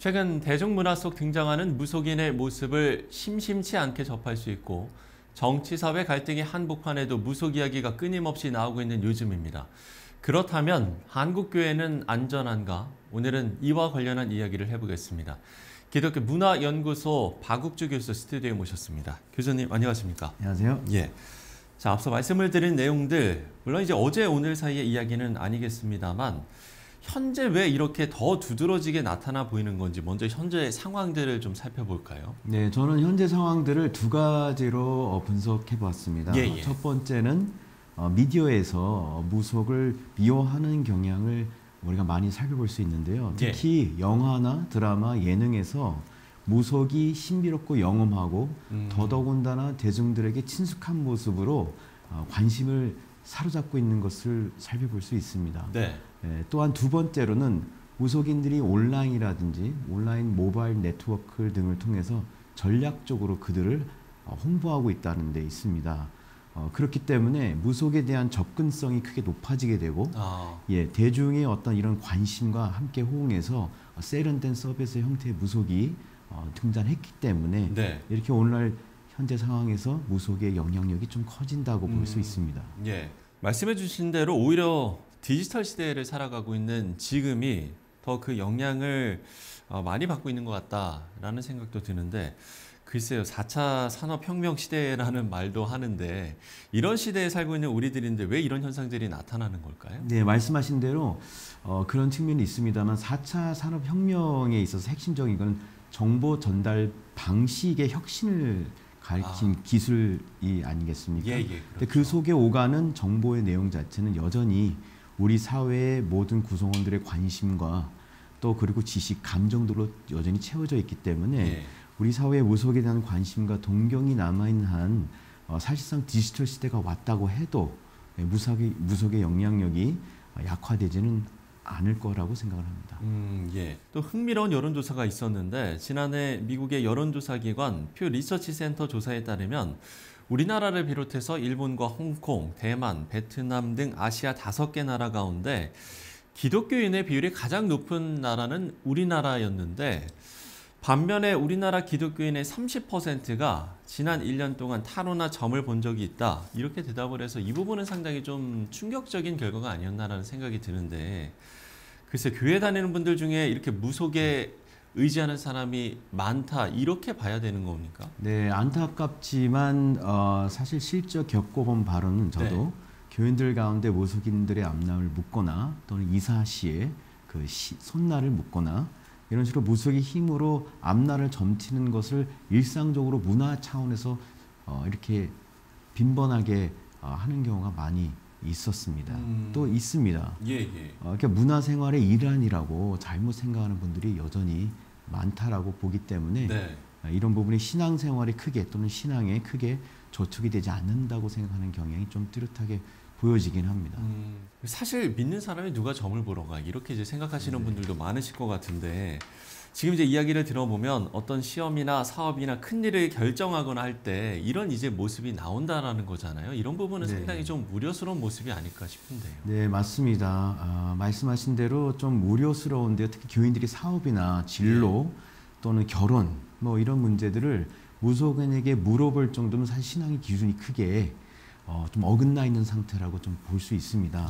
최근 대중문화 속 등장하는 무속인의 모습을 심심치 않게 접할 수 있고 정치사회 갈등이 한복판에도 무속 이야기가 끊임없이 나오고 있는 요즘입니다. 그렇다면 한국교회는 안전한가? 오늘은 이와 관련한 이야기를 해보겠습니다. 기독교 문화연구소 박욱주 교수 스튜디오에 모셨습니다. 교수님 안녕하십니까? 안녕하세요. 예. 자, 앞서 말씀을 드린 내용들, 물론 이제 어제 오늘 사이의 이야기는 아니겠습니다만 현재 왜 이렇게 더 두드러지게 나타나 보이는 건지 먼저 현재 상황들을 좀 살펴볼까요? 네, 저는 현재 상황들을 두 가지로 분석해 보았습니다. 첫 번째는 미디어에서 무속을 미화하는 경향을 우리가 많이 살펴볼 수 있는데요. 특히 영화나 드라마, 예능에서 무속이 신비롭고 영험하고 더더군다나 대중들에게 친숙한 모습으로 관심을 사로잡고 있는 것을 살펴볼 수 있습니다. 네. 또한 두 번째로는 무속인들이 온라인이라든지 온라인 모바일 네트워크 등을 통해서 전략적으로 그들을 홍보하고 있다는 데 있습니다. 그렇기 때문에 무속에 대한 접근성이 크게 높아지게 되고 대중의 어떤 이런 관심과 함께 호응해서 세련된 서비스 형태의 무속이 등장했기 때문에 이렇게 오늘날 현재 상황에서 무속의 영향력이 좀 커진다고 볼 수 있습니다. 예, 말씀해 주신 대로 오히려 디지털 시대를 살아가고 있는 지금이 더 그 영향을 많이 받고 있는 것 같다라는 생각도 드는데, 글쎄요, 4차 산업혁명 시대라는 말도 하는데 이런 시대에 살고 있는 우리들인데 왜 이런 현상들이 나타나는 걸까요? 네, 말씀하신 대로 그런 측면이 있습니다만 4차 산업혁명에 있어서 핵심적인 건 정보 전달 방식의 혁신을 가리킨 기술이 아니겠습니까? 그렇죠. 근데 그 속에 오가는 정보의 내용 자체는 여전히 우리 사회의 모든 구성원들의 관심과 또 그리고 지식, 감정들로 여전히 채워져 있기 때문에 우리 사회의 무속에 대한 관심과 동경이 남아있는 한 사실상 디지털 시대가 왔다고 해도 무속의 영향력이 약화되지는 않을 거라고 생각을 합니다. 또 흥미로운 여론조사가 있었는데 지난해 미국의 여론조사기관 퓨 리서치 센터 조사에 따르면 우리나라를 비롯해서 일본과 홍콩, 대만, 베트남 등 아시아 5개 나라 가운데 기독교인의 비율이 가장 높은 나라는 우리나라였는데, 반면에 우리나라 기독교인의 30%가 지난 1년 동안 타로나 점을 본 적이 있다, 이렇게 대답을 해서 이 부분은 상당히 좀 충격적인 결과가 아니었나라는 생각이 드는데, 글쎄 교회 다니는 분들 중에 이렇게 무속에 의지하는 사람이 많다, 이렇게 봐야 되는 겁니까? 네, 안타깝지만 사실 실제 겪어본 바로는 저도 교인들 가운데 무속인들의 앞날을 묻거나 또는 이사시에 그 손날을 묻거나 이런 식으로 무속의 힘으로 앞날을 점치는 것을 일상적으로 문화 차원에서 이렇게 빈번하게 하는 경우가 많이 있었습니다. 또 있습니다. 그러니까 문화생활의 일환이라고 잘못 생각하는 분들이 여전히 많다라고 보기 때문에 이런 부분이 신앙생활에 크게 또는 신앙에 크게 저촉이 되지 않는다고 생각하는 경향이 좀 뚜렷하게 보여지긴 합니다. 사실 믿는 사람이 누가 점을 보러 가, 이렇게 이제 생각하시는 분들도 많으실 것 같은데, 지금 이제 이야기를 들어보면 어떤 시험이나 사업이나 큰 일을 결정하거나 할 때 이런 이제 모습이 나온다라는 거잖아요. 이런 부분은 상당히 좀 우려스러운 모습이 아닐까 싶은데요. 네, 맞습니다. 말씀하신 대로 좀 우려스러운데요. 특히 교인들이 사업이나 진로 또는 결혼 뭐 이런 문제들을 무속인에게 물어볼 정도면 사실 신앙의 기준이 크게 좀 어긋나 있는 상태라고 좀 볼 수 있습니다.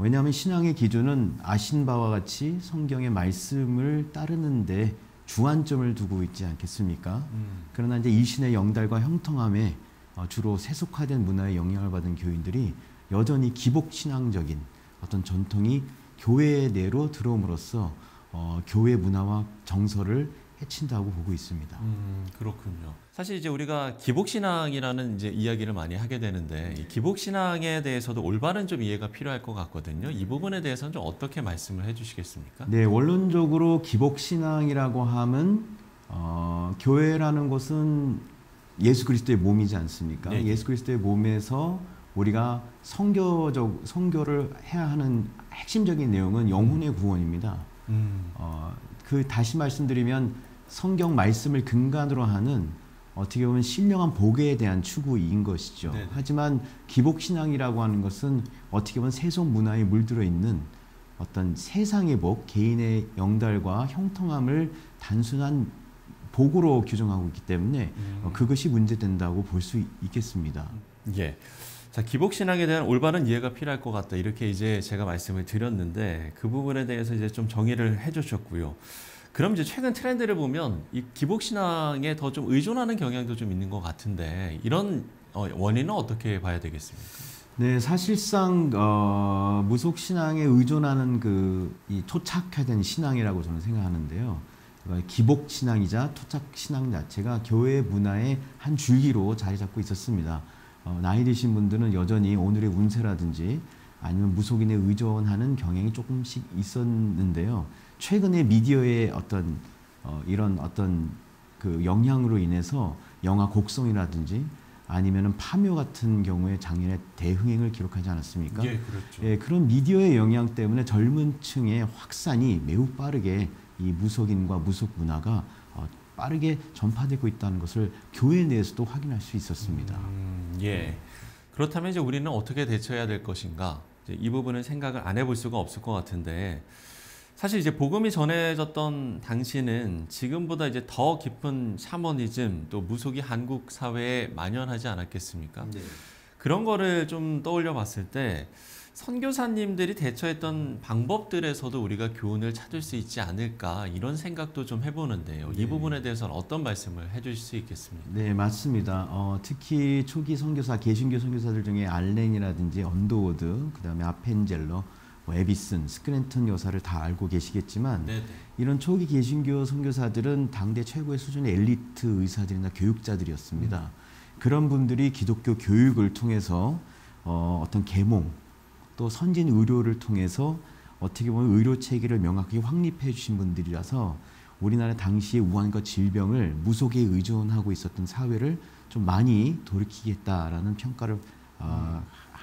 왜냐하면 신앙의 기준은 아신 바와 같이 성경의 말씀을 따르는데 주안점을 두고 있지 않겠습니까? 그러나 이제 이 신의 영달과 형통함에 주로 세속화된 문화에 영향을 받은 교인들이 여전히 기복신앙적인 어떤 전통이 교회 내로 들어옴으로써 교회 문화와 정서를 해친다고 보고 있습니다. 그렇군요. 사실 이제 우리가 기복신앙이라는 이제 이야기를 많이 하게 되는데, 이 기복신앙에 대해서도 올바른 좀 이해가 필요할 것 같거든요. 이 부분에 대해서는 좀 어떻게 말씀을 해주시겠습니까? 네, 원론적으로 기복신앙이라고 하면 교회라는 것은 예수 그리스도의 몸이지 않습니까? 예수 그리스도의 몸에서 우리가 선교를 해야 하는 핵심적인 내용은 영혼의 구원입니다. 다시 말씀드리면 성경 말씀을 근간으로 하는 어떻게 보면 신령한 복에 대한 추구인 것이죠. 하지만 기복신앙이라고 하는 것은 어떻게 보면 세속 문화에 물들어 있는 어떤 세상의 복, 개인의 영달과 형통함을 단순한 복으로 규정하고 있기 때문에 그것이 문제된다고 볼 수 있겠습니다. 예. 자, 기복신앙에 대한 올바른 이해가 필요할 것 같다. 이렇게 이제 제가 말씀을 드렸는데 그 부분에 대해서 이제 좀 정의를 해주셨고요. 그럼 이제 최근 트렌드를 보면 이 기복신앙에 더 좀 의존하는 경향도 좀 있는 것 같은데 이런 원인은 어떻게 봐야 되겠습니까? 네, 사실상 무속신앙에 의존하는 이 토착화된 신앙이라고 저는 생각하는데요. 기복신앙이자 토착신앙 자체가 교회 문화의 한 줄기로 자리 잡고 있었습니다. 나이 드신 분들은 여전히 오늘의 운세라든지 아니면 무속인에 의존하는 경향이 조금씩 있었는데요. 최근에 미디어의 이런 그 영향으로 인해서 영화 곡성이라든지 아니면은 파묘 같은 경우에 작년에 대흥행을 기록하지 않았습니까? 예, 그렇죠. 예, 그런 미디어의 영향 때문에 젊은 층의 확산이 매우 빠르게 이 무속인과 무속 문화가 빠르게 전파되고 있다는 것을 교회 내에서도 확인할 수 있었습니다. 예. 그렇다면 이제 우리는 어떻게 대처해야 될 것인가? 이제 이 부분은 생각을 안 해볼 수가 없을 것 같은데 사실 이제 복음이 전해졌던 당시는 지금보다 이제 더 깊은 샤머니즘 또 무속이 한국 사회에 만연하지 않았겠습니까? 네. 그런 거를 좀 떠올려 봤을 때 선교사님들이 대처했던 방법들에서도 우리가 교훈을 찾을 수 있지 않을까 이런 생각도 좀 해보는데요. 네. 이 부분에 대해서는 어떤 말씀을 해주실 수 있겠습니까? 네, 맞습니다. 특히 초기 선교사, 개신교 선교사들 중에 알렌이라든지 언더워드, 그다음에 아펜젤러, 에비슨, 스크랜턴 여사를 다 알고 계시겠지만 네네. 이런 초기 개신교 선교사들은 당대 최고의 수준의 엘리트 의사들이나 교육자들이었습니다. 그런 분들이 기독교 교육을 통해서 어떤 계몽 또 선진 의료를 통해서 어떻게 보면 의료 체계를 명확하게 확립해 주신 분들이라서 우리나라 당시의 우환과 질병을 무속에 의존하고 있었던 사회를 좀 많이 돌이키겠다라는 평가를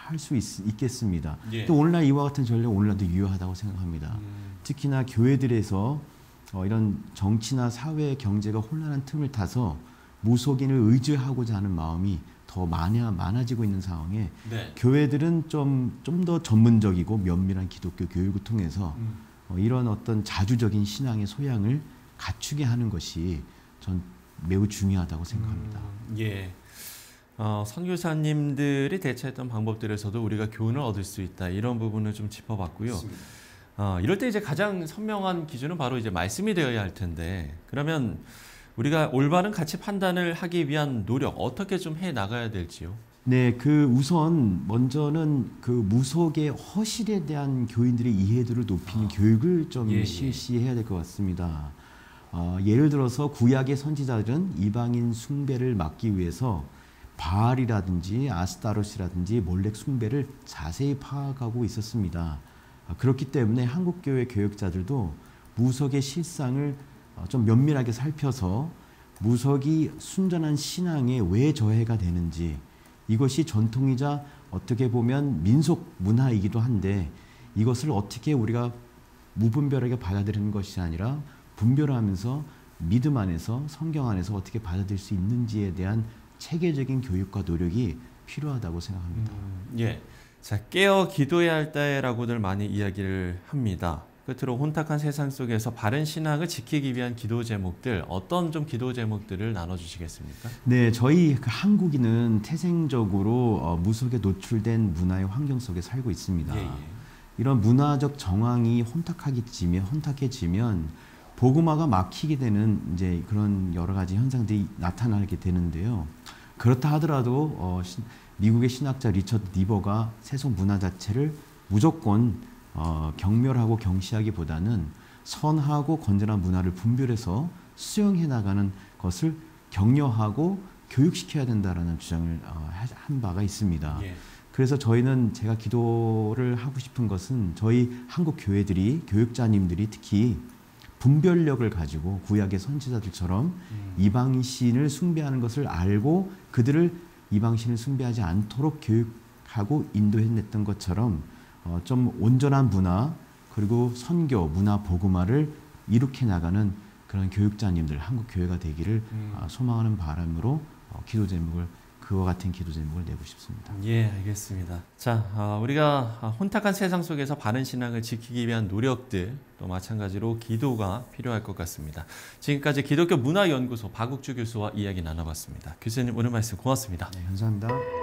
할 수 있겠습니다. 예. 또 오늘날 이와 같은 전례 오늘날도 유효하다고 생각합니다. 특히나 교회들에서 이런 정치나 사회 경제가 혼란한 틈을 타서 무속인을 의지하고자 하는 마음이 더 많아지고 있는 상황에 네. 교회들은 좀 더 전문적이고 면밀한 기독교 교육을 통해서 이런 어떤 자주적인 신앙의 소양을 갖추게 하는 것이 전 매우 중요하다고 생각합니다. 예. 선교사님들이 대처했던 방법들에서도 우리가 교훈을 얻을 수 있다. 이런 부분을 좀 짚어봤고요. 이럴 때 이제 가장 선명한 기준은 바로 이제 말씀이 되어야 할 텐데, 그러면 우리가 올바른 가치 판단을 하기 위한 노력 어떻게 좀 해 나가야 될지요? 네, 우선 먼저는 무속의 허실에 대한 교인들의 이해도를 높이는 교육을 좀 예. 실시해야 될 것 같습니다. 예를 들어서 구약의 선지자들은 이방인 숭배를 막기 위해서 바알이라든지 아스타롯이라든지 몰렉 숭배를 자세히 파악하고 있었습니다. 그렇기 때문에 한국교회 교육자들도 무속의 실상을 좀 면밀하게 살펴서 무속이 순전한 신앙에 왜 저해가 되는지, 이것이 전통이자 어떻게 보면 민속 문화이기도 한데 이것을 어떻게 우리가 무분별하게 받아들이는 것이 아니라 분별하면서 믿음 안에서 성경 안에서 어떻게 받아들일 수 있는지에 대한 체계적인 교육과 노력이 필요하다고 생각합니다. 예. 자, 깨어 기도해야 할 때라고들 많이 이야기를 합니다. 끝으로 혼탁한 세상 속에서 바른 신앙을 지키기 위한 기도 제목들, 어떤 좀 기도 제목들을 나눠주시겠습니까? 네, 저희 한국인은 태생적으로 무속에 노출된 문화의 환경 속에 살고 있습니다. 예, 예. 이런 문화적 정황이 혼탁해지면 복음화가 막히게 되는 이제 그런 여러 가지 현상들이 나타나게 되는데요. 그렇다 하더라도 미국의 신학자 리처드 니버가 세속 문화 자체를 무조건 경멸하고 경시하기보다는 선하고 건전한 문화를 분별해서 수용해 나가는 것을 격려하고 교육시켜야 된다라는 주장을 한 바가 있습니다. 예. 그래서 제가 기도를 하고 싶은 것은 저희 한국 교회들이, 교육자님들이 특히 분별력을 가지고 구약의 선지자들처럼 이방신을 숭배하는 것을 알고 그들을 이방신을 숭배하지 않도록 교육하고 인도해냈던 것처럼 좀 온전한 문화 그리고 선교, 문화 복음화를 이룩해 나가는 그런 교육자님들, 한국 교회가 되기를 소망하는 바람으로 기도 제목을 그와 같은 기도 제목을 내고 싶습니다. 예, 알겠습니다. 자, 우리가 혼탁한 세상 속에서 바른 신앙을 지키기 위한 노력들 또 마찬가지로 기도가 필요할 것 같습니다. 지금까지 기독교 문화연구소 박욱주 교수와 이야기 나눠봤습니다. 교수님 오늘 말씀 고맙습니다. 네, 감사합니다.